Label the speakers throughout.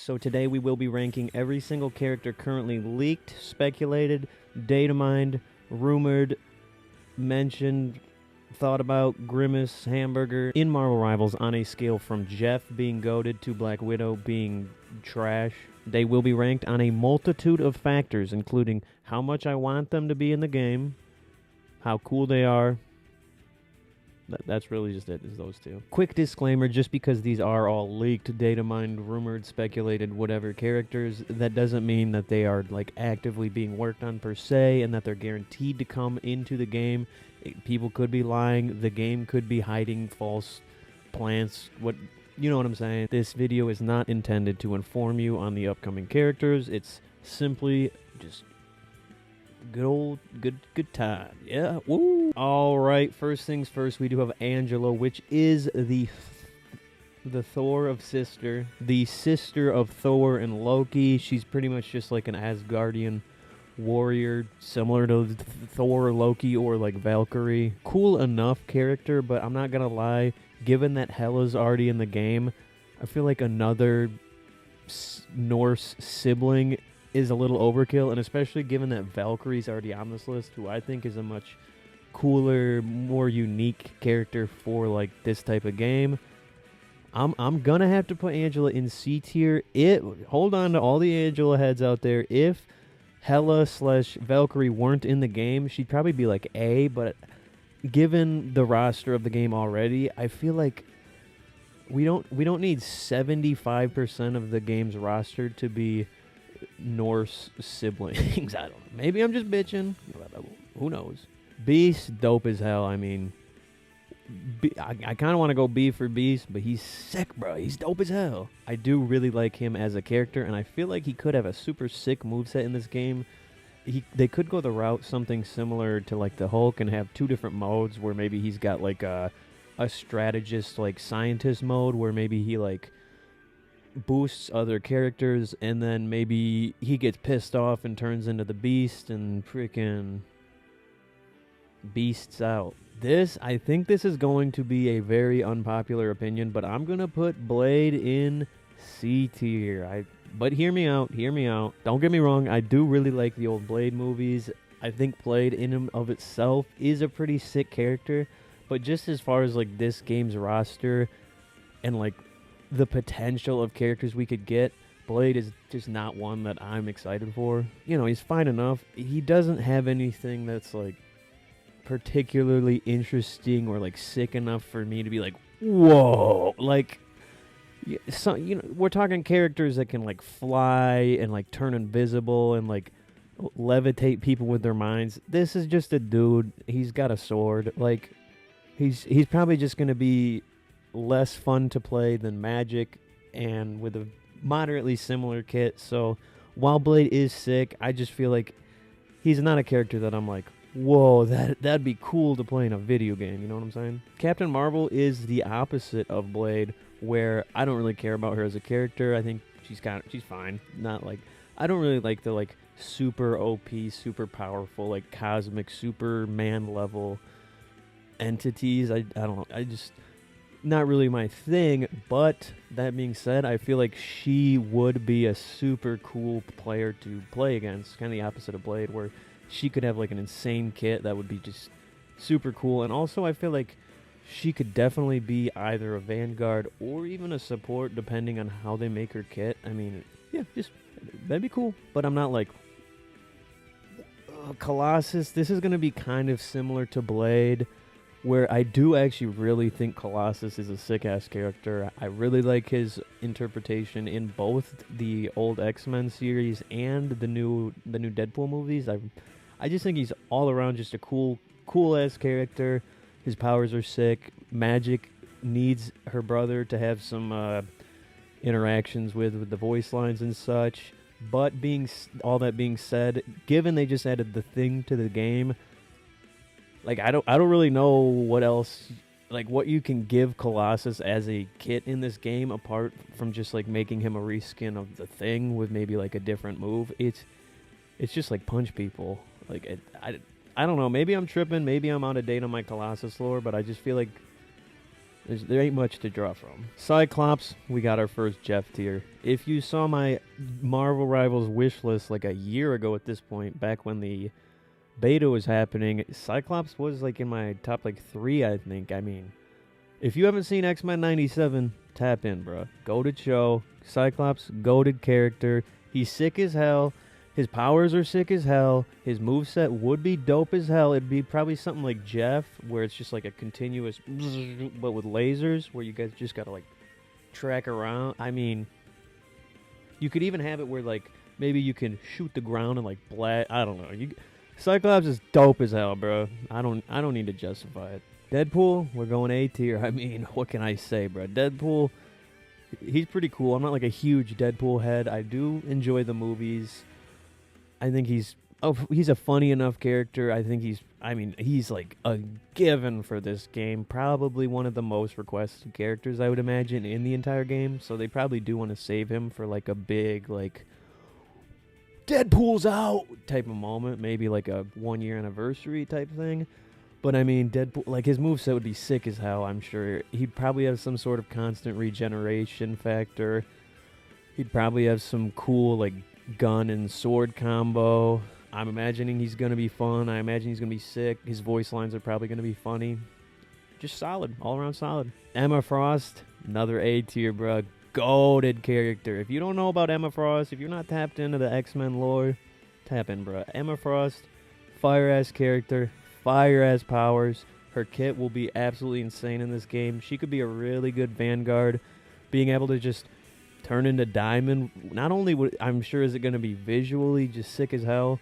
Speaker 1: So today we will be ranking every single character currently leaked, speculated, data mined, rumored, mentioned, thought about, Grimace, Hamburger, in Marvel Rivals on a scale from Jeff being goated to Black Widow being trash. They will be ranked on a multitude of factors, including how much I want them to be in the game, how cool they are. That's really just it, is those two. Quick disclaimer, just because these are all leaked, data mined, rumored, speculated, whatever characters, that doesn't mean that they are like actively being worked on per se and that they're guaranteed to come into the game. People could be lying, the game could be hiding false plans, you know what I'm saying? This video is not intended to inform you on the upcoming characters. It's simply just good time. Yeah, woo. All right, first things first, we do have Angela, which is the Thor of sister, the sister of Thor and Loki. She's pretty much just like an Asgardian warrior, similar to Thor, Loki, or like Valkyrie. Cool enough character, but I'm not gonna lie, given that Hela's already in the game, I feel like another Norse sibling is a little overkill, and especially given that Valkyrie's already on this list, who I think is a much cooler, more unique character for like this type of game. I'm gonna have to put Angela in C tier. Hold on to all the Angela heads out there. If Hela/Valkyrie weren't in the game, she'd probably be like A, but given the roster of the game already, I feel like we don't need 75% of the game's roster to be Norse siblings. I don't know. Maybe I'm just bitching. Who knows? Beast, dope as hell. I mean, I kind of want to go B for Beast, but he's sick, bro. He's dope as hell. I do really like him as a character, and I feel like he could have a super sick moveset in this game. They could go the route something similar to like the Hulk and have two different modes where maybe he's got like a strategist, like scientist mode, where maybe he like boosts other characters, and then maybe he gets pissed off and turns into the Beast and freaking beasts out. I think this is going to be a very unpopular opinion, but I'm gonna put Blade in C tier. But hear me out. Don't get me wrong, I do really like the old Blade movies. I think Blade in and of itself is a pretty sick character, but just as far as like this game's roster and like the potential of characters we could get, Blade is just not one that I'm excited for. You know, he's fine enough. He doesn't have anything that's like particularly interesting or like sick enough for me to be like, whoa. Like, so, you know, we're talking characters that can like fly and like turn invisible and like levitate people with their minds. This is just a dude. He's got a sword. Like, he's probably just gonna be less fun to play than Magic, and with a moderately similar kit. So while Blade is sick, I just feel like he's not a character that I'm like, whoa, that'd be cool to play in a video game. You know what I'm saying? Captain Marvel is the opposite of Blade, where I don't really care about her as a character. I think she's fine. Not like, I don't really like the like super OP, super powerful, like cosmic Superman level entities. I don't know. I just not really my thing. But that being said, I feel like she would be a super cool player to play against. Kind of the opposite of Blade, where she could have like an insane kit that would be just super cool. And also I feel like she could definitely be either a Vanguard or even a support, depending on how they make her kit. I mean, yeah, just that'd be cool. But I'm not like Colossus. This is going to be kind of similar to Blade, where I do actually really think Colossus is a sick-ass character. I really like his interpretation in both the old X-Men series and the new Deadpool movies. I just think he's all around just a cool-ass character. His powers are sick. Magic needs her brother to have some interactions with the voice lines and such. But all that being said, given they just added the Thing to the game, like, I don't really know what else, like, what you can give Colossus as a kit in this game apart from just like making him a reskin of the Thing with maybe like a different move. It's just like punch people. Like, I don't know. Maybe I'm tripping. Maybe I'm out of date on my Colossus lore, but I just feel like There ain't much to draw from. Cyclops, we got our first Jeff tier. If you saw my Marvel Rivals wish list like a year ago at this point, back when the beta was happening, Cyclops was like in my top like 3, I think. I mean, if you haven't seen X-Men 97, tap in, bro. Goated show. Cyclops, goated character. He's sick as hell. His powers are sick as hell. His moveset would be dope as hell. It'd be probably something like Jeff, where it's just like a continuous, but with lasers, where you guys just gotta like track around. I mean, you could even have it where like maybe you can shoot the ground and like blast. I don't know. Cyclops is dope as hell, bro. I don't need to justify it. Deadpool, we're going A tier. I mean, what can I say, bro? Deadpool, he's pretty cool. I'm not like a huge Deadpool head. I do enjoy the movies. I think he's a funny enough character. I think he's like a given for this game. Probably one of the most requested characters, I would imagine, in the entire game. So they probably do want to save him for like a big like Deadpool's out type of moment, maybe like a 1-year anniversary type thing. But I mean, Deadpool, like his moveset would be sick as hell, I'm sure. He'd probably have some sort of constant regeneration factor. He'd probably have some cool like gun and sword combo. I'm imagining he's going to be fun. I imagine he's going to be sick. His voice lines are probably going to be funny. Just solid. All around solid. Emma Frost, another A tier, bro. Goated character. If you don't know about Emma Frost, if you're not tapped into the X-Men lore, tap in, bro. Emma Frost, fire-ass character, fire-ass powers. Her kit will be absolutely insane in this game. She could be a really good Vanguard. Being able to just turn into Diamond, not only would I'm sure is it going to be visually just sick as hell,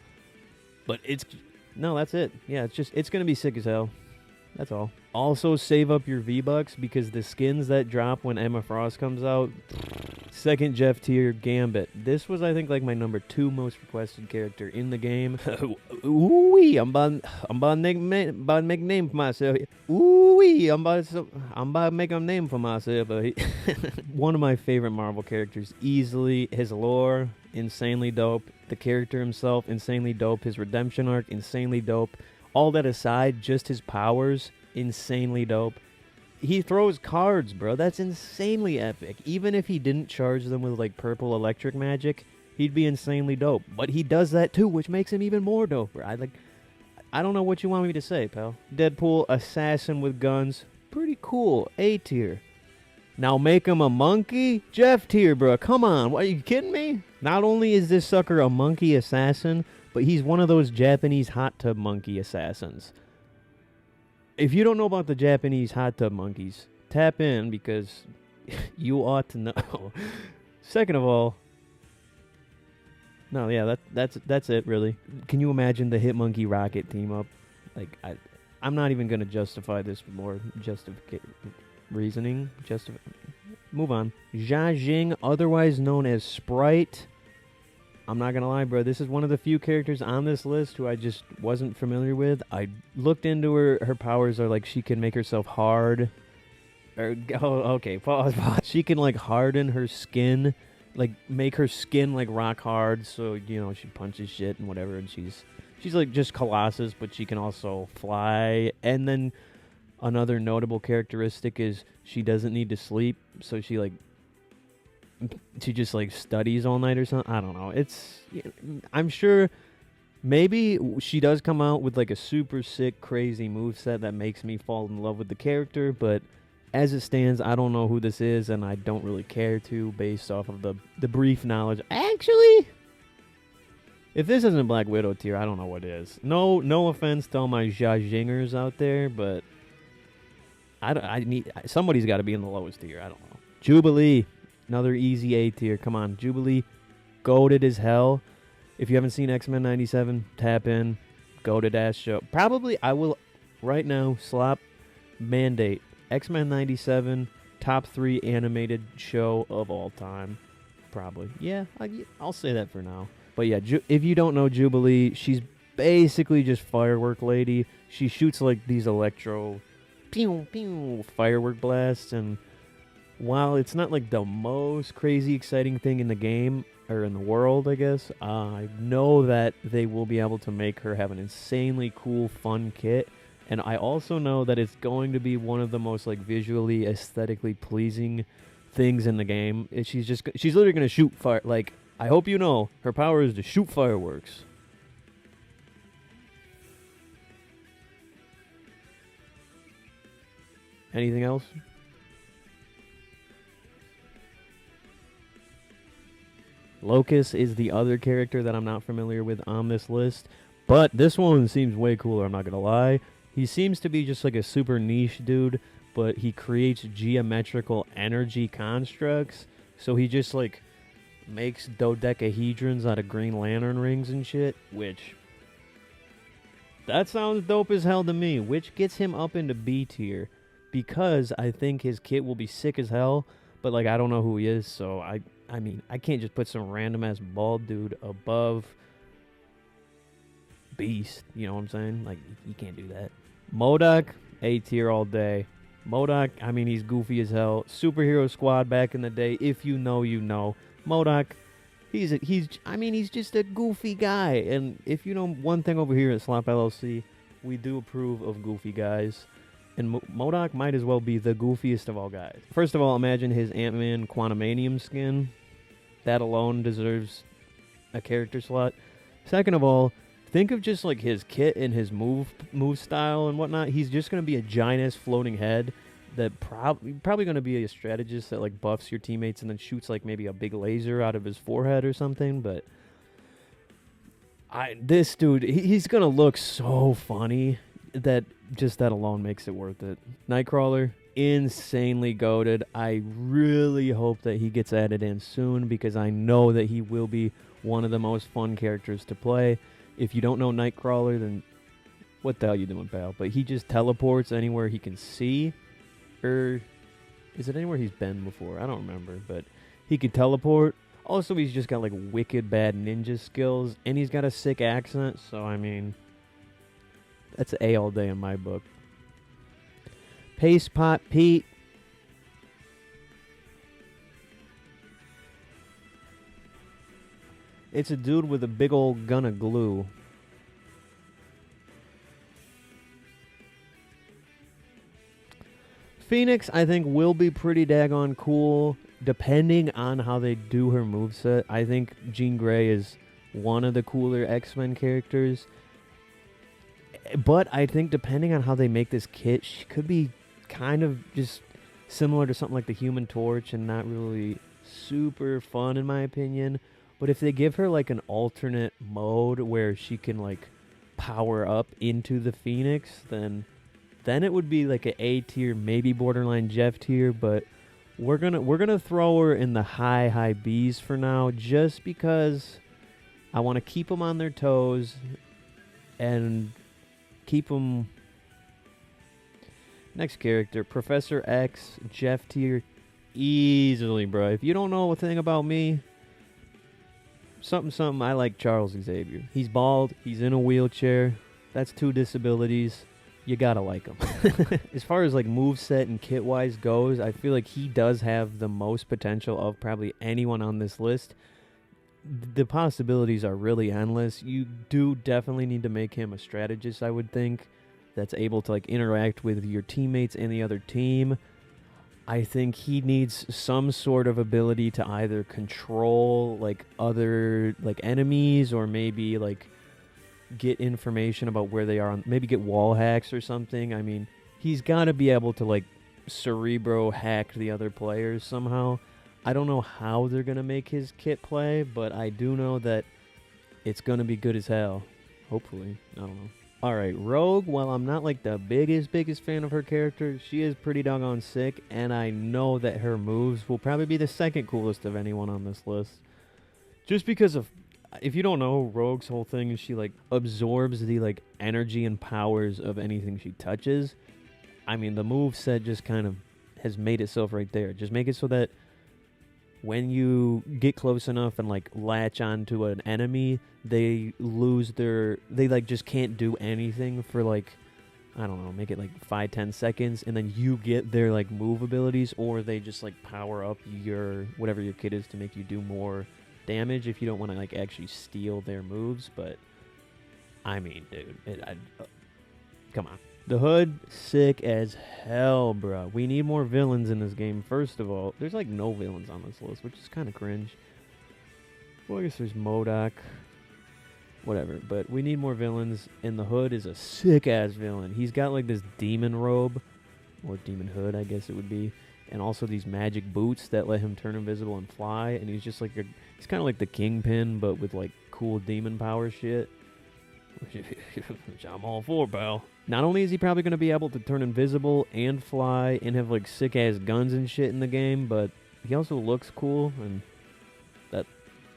Speaker 1: but that's it. Yeah, it's going to be sick as hell. That's all. Also, save up your V-Bucks because the skins that drop when Emma Frost comes out. Second Jeff tier, Gambit. This was, I think, like my number 2 most requested character in the game. Ooh-wee, I'm about to make a name for myself. Ooh-wee, I'm about to make a name for myself. One of my favorite Marvel characters, easily. His lore, insanely dope. The character himself, insanely dope. His redemption arc, insanely dope. All that aside, just his powers, insanely dope. He throws cards, bro. That's insanely epic. Even if he didn't charge them with like purple electric magic, he'd be insanely dope. But he does that too, which makes him even more doper. I don't know what you want me to say, pal. Deadpool, assassin with guns, pretty cool. A tier. Now make him a monkey? Jeff tier, bro. Come on. What, are you kidding me? Not only is this sucker a monkey assassin, but he's one of those Japanese hot tub monkey assassins. If you don't know about the Japanese hot tub monkeys, tap in because you ought to know. Second of all, no, yeah, that's it really. Can you imagine the Hitmonkey Rocket team up? Like I'm not even gonna justify this with more reasoning. Move on. Jia Jing, otherwise known as Sprite. I'm not gonna lie, bro. This is one of the few characters on this list who I just wasn't familiar with. I looked into her. Her powers are like she can make herself hard. Okay, pause. She can like harden her skin, like make her skin like rock hard. So she punches shit and whatever. And she's like just Colossus, but she can also fly. And then another notable characteristic is she doesn't need to sleep. So she just like studies all night or something. I don't know. I'm sure maybe she does come out with like a super sick, crazy moveset that makes me fall in love with the character. But as it stands, I don't know who this is, and I don't really care to based off of the brief knowledge. Actually, if this isn't Black Widow tier, I don't know what is. No offense to all my Jia Jingers out there, but somebody's got to be in the lowest tier. I don't know. Jubilee. Another easy A tier. Come on. Jubilee, goated as hell. If you haven't seen X-Men 97, tap in. Goated ass show. Probably, I will, right now, slop mandate. X-Men 97, top 3 animated show of all time. Probably. Yeah, I'll say that for now. But yeah, if you don't know Jubilee, she's basically just firework lady. She shoots like these electro pew, pew, firework blasts, and while it's not like the most crazy exciting thing in the game, or in the world, I guess, I know that they will be able to make her have an insanely cool, fun kit. And I also know that it's going to be one of the most like visually, aesthetically pleasing things in the game. She's literally gonna shoot fire. Like, I hope you know her power is to shoot fireworks. Anything else? Locus is the other character that I'm not familiar with on this list, but this one seems way cooler, I'm not gonna lie. He seems to be just like a super niche dude, but he creates geometrical energy constructs, so he just like makes dodecahedrons out of Green Lantern rings and shit, which that sounds dope as hell to me, which gets him up into B tier because I think his kit will be sick as hell, but like I don't know who he is, so I mean, I can't just put some random ass bald dude above Beast, you know what I'm saying? Like, you can't do that. Modok, A tier all day. Modok, I mean, he's goofy as hell. Superhero Squad back in the day, if you know, you know. Modok, he's just a goofy guy. And if you know one thing over here at Slop LLC, we do approve of goofy guys. And Modok might as well be the goofiest of all guys. First of all, imagine his Ant-Man Quantumanium skin. That alone deserves a character slot. Second of all, think of just like his kit and his move style and whatnot. He's just going to be a giant floating head that probably going to be a strategist that like buffs your teammates and then shoots like maybe a big laser out of his forehead or something. But this dude, he's going to look so funny that just that alone makes it worth it. Nightcrawler, insanely goated. I really hope that he gets added in soon because I know that he will be one of the most fun characters to play. If you don't know Nightcrawler, then what the hell you doing, pal? But he just teleports anywhere he can see. Or is it anywhere he's been before? I don't remember, but he could teleport. Also, he's just got like wicked bad ninja skills, and he's got a sick accent, so I mean, that's an A all day in my book. Paste Pot Pete. It's a dude with a big old gun of glue. Phoenix, I think, will be pretty daggone cool, depending on how they do her moveset. I think Jean Grey is one of the cooler X-Men characters. But I think depending on how they make this kit, she could be kind of just similar to something like the Human Torch and not really super fun in my opinion. But if they give her like an alternate mode where she can like power up into the Phoenix, then it would be like an A tier, maybe borderline Jeff tier. But we're gonna throw her in the high B's for now, just because I want to keep them on their toes and keep them. Next character, Professor X, Jeff tier, easily, bro. If you don't know a thing about me, something, I like Charles Xavier. He's bald, he's in a wheelchair, that's 2 disabilities. You gotta like him. As far as like moveset and kit wise goes, I feel like he does have the most potential of probably anyone on this list. The possibilities are really endless. You do definitely need to make him a strategist, I would think, that's able to like interact with your teammates and the other team. I think he needs some sort of ability to either control like other like enemies or maybe like get information about where they are, maybe get wall hacks or something. I mean, he's got to be able to like cerebro hack the other players somehow. I don't know how they're going to make his kit play, but I do know that it's going to be good as hell. Hopefully. I don't know. Alright, Rogue, while I'm not like the biggest fan of her character, she is pretty doggone sick, and I know that her moves will probably be the second coolest of anyone on this list. Just because of, if you don't know, Rogue's whole thing is she like absorbs the like energy and powers of anything she touches. I mean, the move set just kind of has made itself right there. Just make it so that when you get close enough and like latch onto an enemy, they like just can't do anything for like, I don't know, make it like 5-10 seconds, and then you get their like move abilities, or they just like power up your whatever your kit is to make you do more damage if you don't want to like actually steal their moves. But I mean, dude, come on. The Hood, sick as hell, bro. We need more villains in this game, first of all. There's like no villains on this list, which is kind of cringe. Well, I guess there's Modok. Whatever, but we need more villains, and the Hood is a sick-ass villain. He's got like this demon robe, or demon hood, I guess it would be, and also these magic boots that let him turn invisible and fly, and he's just like he's kind of like the Kingpin, but with like cool demon power shit. Which I'm all for, pal. Not only is he probably going to be able to turn invisible and fly and have like sick-ass guns and shit in the game, but he also looks cool, and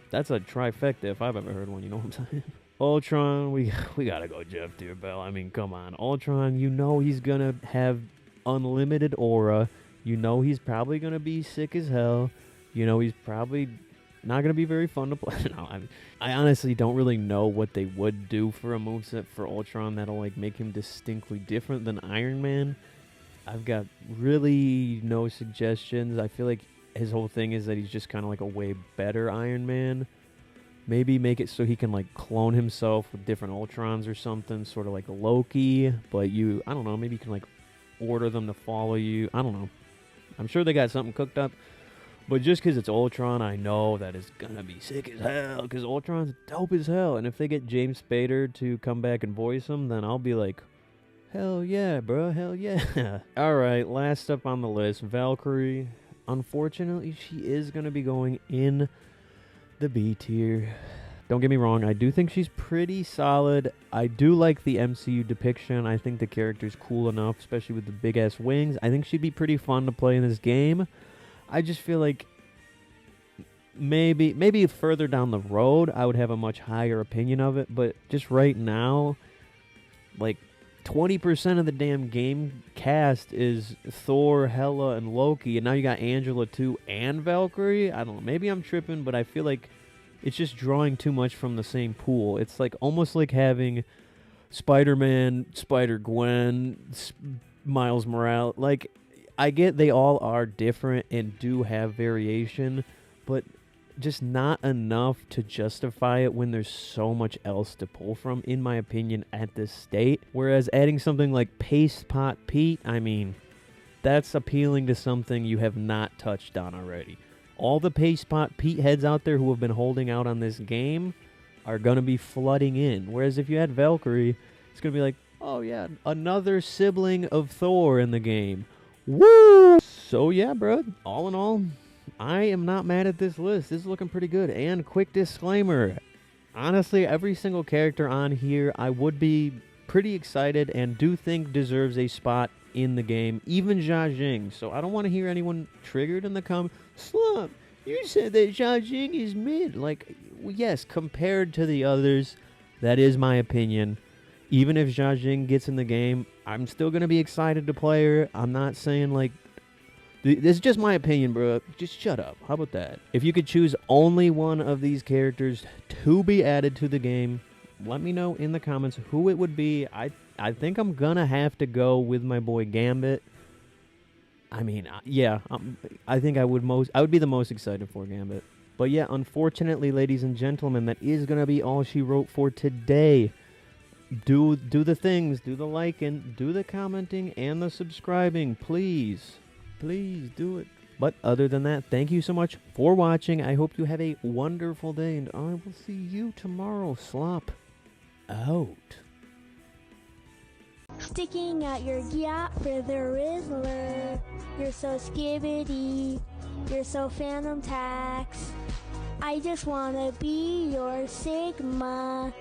Speaker 1: that's a trifecta if I've ever heard one, you know what I'm saying? Ultron, we gotta go Jeff tier, Bell. I mean, come on. Ultron, you know he's gonna have unlimited aura. You know he's probably gonna be sick as hell. You know he's probably not gonna be very fun to play. No, I honestly don't really know what they would do for a moveset for Ultron that'll like make him distinctly different than Iron Man. I've got really no suggestions. I feel like his whole thing is that he's just kind of like a way better Iron Man. Maybe make it so he can like clone himself with different Ultrons or something, sort of like a Loki. But I don't know, maybe you can like order them to follow you. I don't know. I'm sure they got something cooked up. But just because it's Ultron, I know that it's going to be sick as hell, because Ultron's dope as hell. And if they get James Spader to come back and voice him, then I'll be like, hell yeah, bro, hell yeah. All right, last up on the list, Valkyrie. Unfortunately, she is going to be going in the B tier. Don't get me wrong, I do think she's pretty solid. I do like the MCU depiction. I think the character's cool enough, especially with the big-ass wings. I think she'd be pretty fun to play in this game. I just feel like maybe further down the road, I would have a much higher opinion of it. But just right now, like, 20% of the damn game cast is Thor, Hela, and Loki, and now you got Angela too and Valkyrie. I don't know. Maybe I'm tripping, but I feel like it's just drawing too much from the same pool. It's like almost like having Spider-Man, Spider-Gwen, Miles Morales. Like, I get they all are different and do have variation, but just not enough to justify it when there's so much else to pull from, in my opinion, at this state. Whereas adding something like Paste Pot Pete, I mean, that's appealing to something you have not touched on already. All the Paste Pot Pete heads out there who have been holding out on this game are going to be flooding in. Whereas if you had Valkyrie, it's going to be like, oh yeah, another sibling of Thor in the game. Woo! So yeah, bro, all in all, I am not mad at this list. This is looking pretty good. And quick disclaimer, honestly, every single character on here I would be pretty excited and do think deserves a spot in the game, even Jia Jing. So I don't want to hear anyone triggered in the comments. Slop, you said that Jia Jing is mid. Like, yes, compared to the others, that is my opinion. Even if Jia Jing gets in the game, I'm still going to be excited to play her. I'm not saying, like, this is just my opinion, bro. Just shut up. How about that? If you could choose only one of these characters to be added to the game, let me know in the comments who it would be. I think I'm going to have to go with my boy Gambit. I mean, yeah, I think I would be the most excited for Gambit. But yeah, unfortunately, ladies and gentlemen, that is going to be all she wrote for today. Do the things, do the liking, do the commenting, and the subscribing, please. Please do it. But other than that, thank you so much for watching. I hope you have a wonderful day, and I will see you tomorrow. Slop out.
Speaker 2: Sticking out your yacht for the Rizzler. You're so skibbity. You're so Phantom Tax. I just wanna be your Sigma.